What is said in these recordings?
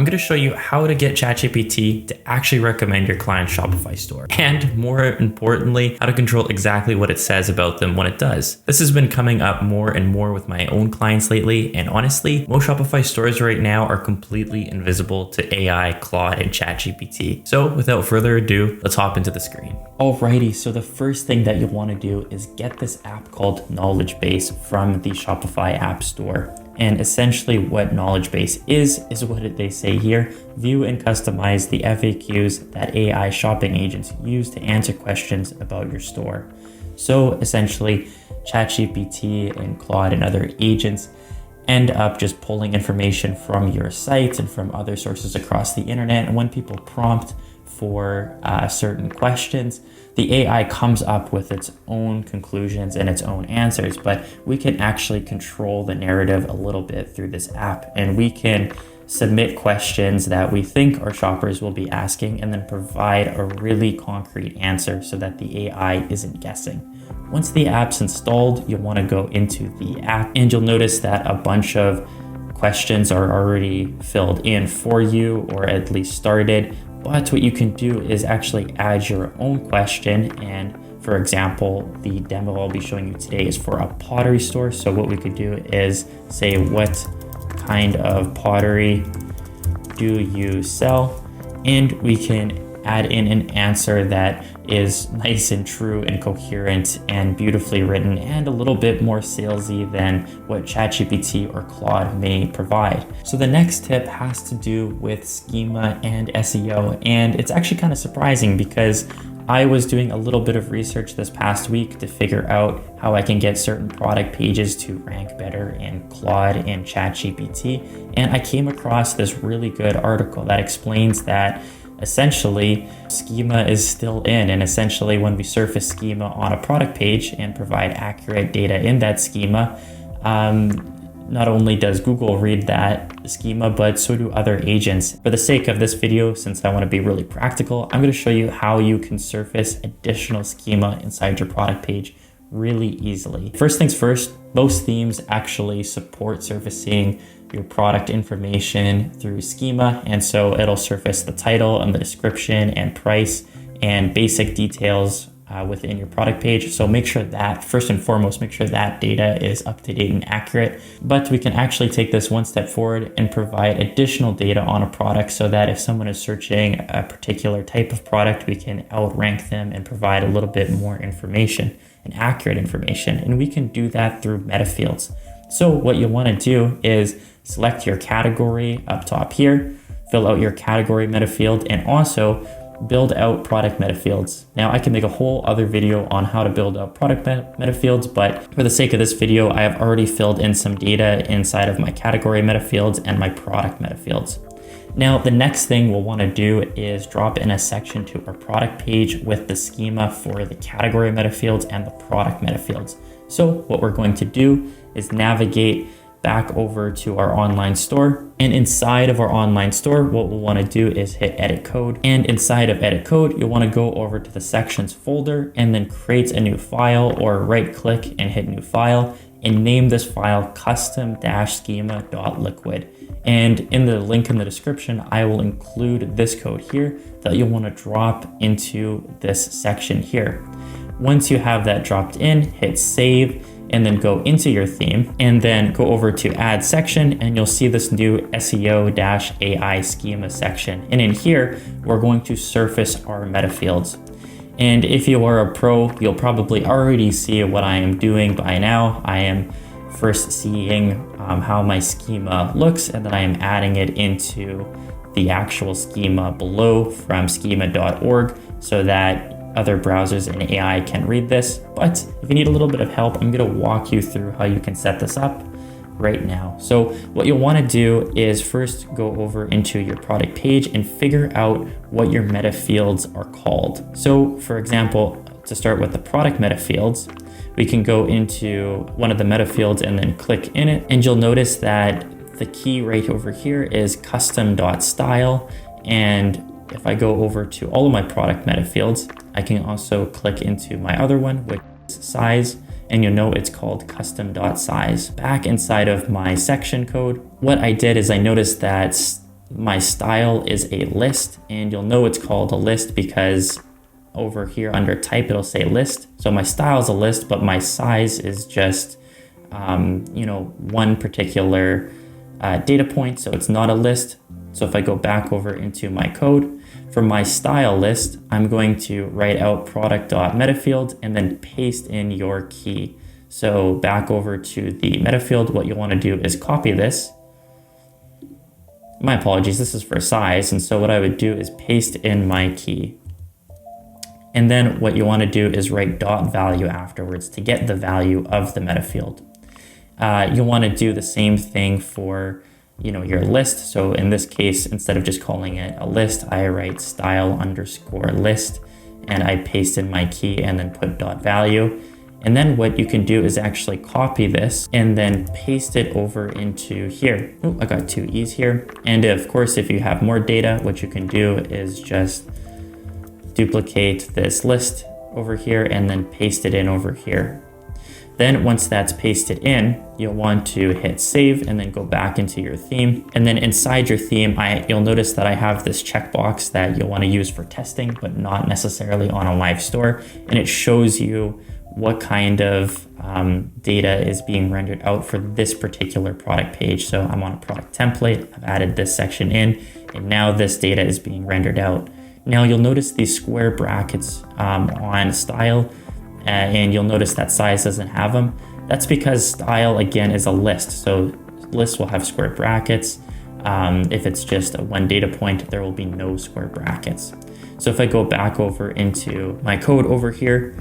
I'm going to show you how to get ChatGPT to actually recommend your client's Shopify store. And more importantly, how to control exactly what it says about them when it does. This has been coming up more and more with my own clients lately. And honestly, most Shopify stores right now are completely invisible to AI, Claude, and ChatGPT. So without further ado, let's hop into the screen. Alrighty, so the first thing that you want to do is get this app called Knowledge Base from the Shopify App Store. And essentially what Knowledge Base is what they say here: view and customize the FAQs that AI shopping agents use to answer questions about your store. So essentially, ChatGPT and Claude and other agents end up just pulling information from your site and from other sources across the internet. And when people prompt for certain questions, the AI comes up with its own conclusions and its own answers, but we can actually control the narrative a little bit through this app, and we can submit questions that we think our shoppers will be asking and then provide a really concrete answer so that the AI isn't guessing. Once the app's installed, you'll want to go into the app and you'll notice that a bunch of questions are already filled in for you, or at least started. But what you can do is actually add your own question. And for example, the demo I'll be showing you today is for a pottery store. So what we could do is say, what kind of pottery do you sell? And we can add in an answer that is nice and true and coherent and beautifully written and a little bit more salesy than what ChatGPT or Claude may provide. So the next tip has to do with schema and SEO. And it's actually kind of surprising because I was doing a little bit of research this past week to figure out how I can get certain product pages to rank better in Claude and ChatGPT. And I came across this really good article that explains that essentially schema is still in, and essentially when we surface schema on a product page and provide accurate data in that schema, not only does Google read that schema, but so do other agents. For the sake of this video, since I want to be really practical, I'm going to show you how you can surface additional schema inside your product page really easily. First things first, most themes actually support surfacing your product information through schema. And so it'll surface the title and the description and price and basic details within your product page. So make sure that, first and foremost, make sure that data is up to date and accurate. But we can actually take this one step forward and provide additional data on a product so that if someone is searching a particular type of product, we can outrank them and provide a little bit more information and accurate information. And we can do that through Metafields. So what you want to do is select your category up top here, fill out your category metafield, and also build out product metafields. Now I can make a whole other video on how to build out product metafields, but for the sake of this video, I have already filled in some data inside of my category metafields and my product metafields. Now, the next thing we'll want to do is drop in a section to our product page with the schema for the category metafields and the product metafields. So what we're going to do is navigate back over to our online store. And inside of our online store, what we'll want to do is hit edit code. And inside of edit code, you'll want to go over to the sections folder and then create a new file, or right click and hit new file and name this file custom-schema.liquid. And in the link in the description, I will include this code here that you'll want to drop into this section here. Once you have that dropped in, hit save, and then go into your theme and then go over to add section, and you'll see this new SEO-AI schema section. And in here, we're going to surface our metafields. And if you are a pro, you'll probably already see what I am doing by now. I am first seeing how my schema looks, and then I am adding it into the actual schema below from schema.org so that other browsers and AI can read this. But if you need a little bit of help, I'm going to walk you through how you can set this up right now. So what you'll want to do is first go over into your product page and figure out what your metafields are called. So for example, to start with the product metafields, we can go into one of the metafields and then click in it. And you'll notice that the key right over here is custom.style. And if I go over to all of my product metafields, I can also click into my other one, which is size, and you'll know it's called custom.size. Back inside of my section code, what I did is I noticed that my style is a list, and you'll know it's called a list because over here under type, it'll say list. So my style is a list, but my size is just, one particular data point. So it's not a list. So if I go back over into my code, for my style list, I'm going to write out product.metafield and then paste in your key. So back over to the metafield, what you'll want to do is copy this. My apologies, this is for size. And so what I would do is paste in my key. And then what you want to do is write dot value afterwards to get the value of the metafield. You'll want to do the same thing for your list. So in this case, instead of just calling it a list, I write style underscore list and I paste in my key and then put dot value. And then what you can do is actually copy this and then paste it over into here. Oh, I got two E's here. And of course, if you have more data, what you can do is just duplicate this list over here and then paste it in over here. Then once that's pasted in, you'll want to hit save and then go back into your theme. And then inside your theme, you'll notice that I have this checkbox that you'll want to use for testing, but not necessarily on a live store. And it shows you what kind of data is being rendered out for this particular product page. So I'm on a product template, I've added this section in, and now this data is being rendered out. Now you'll notice these square brackets on style, and you'll notice that size doesn't have them. That's because style, again, is a list. So lists will have square brackets. If it's just a one data point, there will be no square brackets. So if I go back over into my code over here,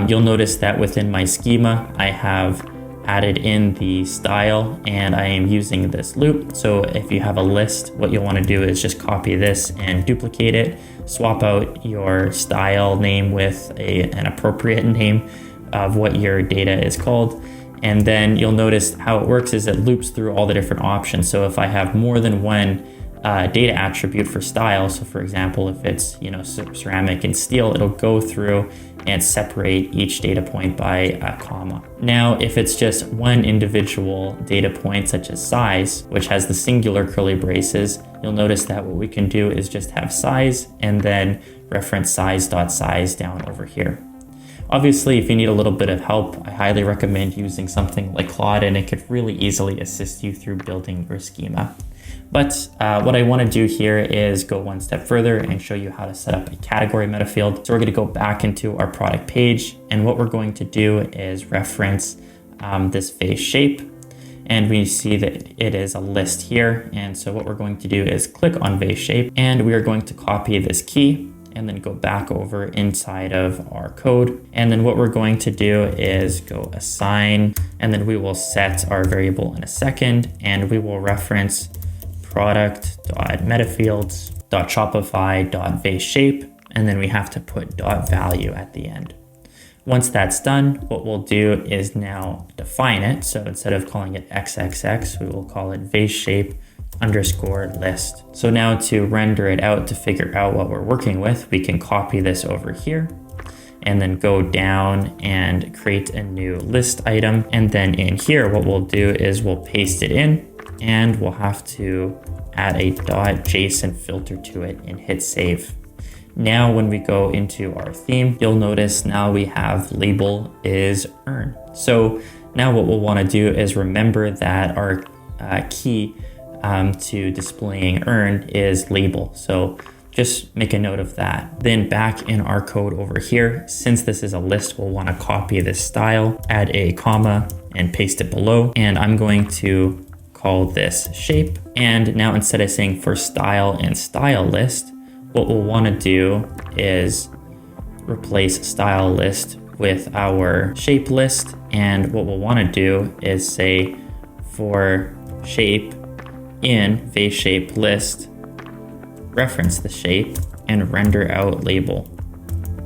you'll notice that within my schema, I have added in the style and I am using this loop. So if you have a list, what you'll want to do is just copy this and duplicate it, swap out your style name with an appropriate name of what your data is called. And then you'll notice how it works is it loops through all the different options. So if I have more than one data attribute for style, so for example, if it's ceramic and steel, it'll go through and separate each data point by a comma. Now, if it's just one individual data point, such as size, which has the singular curly braces, you'll notice that what we can do is just have size and then reference size.size down over here. Obviously, if you need a little bit of help, I highly recommend using something like Claude, and it could really easily assist you through building your schema. But what I want to do here is go one step further and show you how to set up a category metafield. So we're going to go back into our product page, and what we're going to do is reference this face shape, and we see that it is a list here. And so what we're going to do is click on vase shape, and we are going to copy this key and then go back over inside of our code. And then what we're going to do is go assign, and then we will set our variable in a second, and we will reference product.metafields.shopify.vase_shape, and then we have to put .value at the end. Once that's done, what we'll do is now define it. So instead of calling it XXX, we will call it vase_shape_list. So now to render it out, to figure out what we're working with, we can copy this over here and then go down and create a new list item. And then in here, what we'll do is we'll paste it in, and we'll have to add a .json filter to it and hit save. Now, when we go into our theme, you'll notice now we have label is earn. So now what we'll want to do is remember that our key to displaying earn is label. So just make a note of that. Then back in our code over here, since this is a list, we'll want to copy this style, add a comma and paste it below. And I'm going to call this shape. And now instead of saying for style and style list, what we'll want to do is replace style list with our shape list. And what we'll want to do is say for shape in vase shape list, reference the shape and render out label.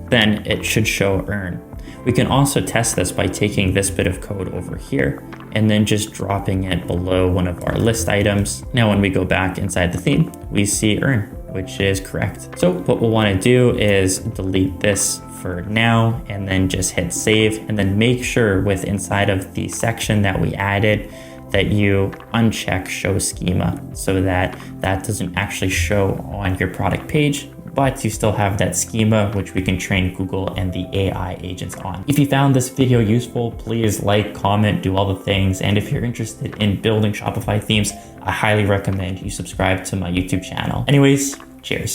Then it should show earn. We can also test this by taking this bit of code over here and then just dropping it below one of our list items. Now, when we go back inside the theme, we see earn, which is correct. So what we'll want to do is delete this for now and then just hit save, and then make sure with inside of the section that we added that you uncheck show schema so that that doesn't actually show on your product page, but you still have that schema, which we can train Google and the AI agents on. If you found this video useful, please like, comment, do all the things. And if you're interested in building Shopify themes, I highly recommend you subscribe to my YouTube channel. Anyways, cheers.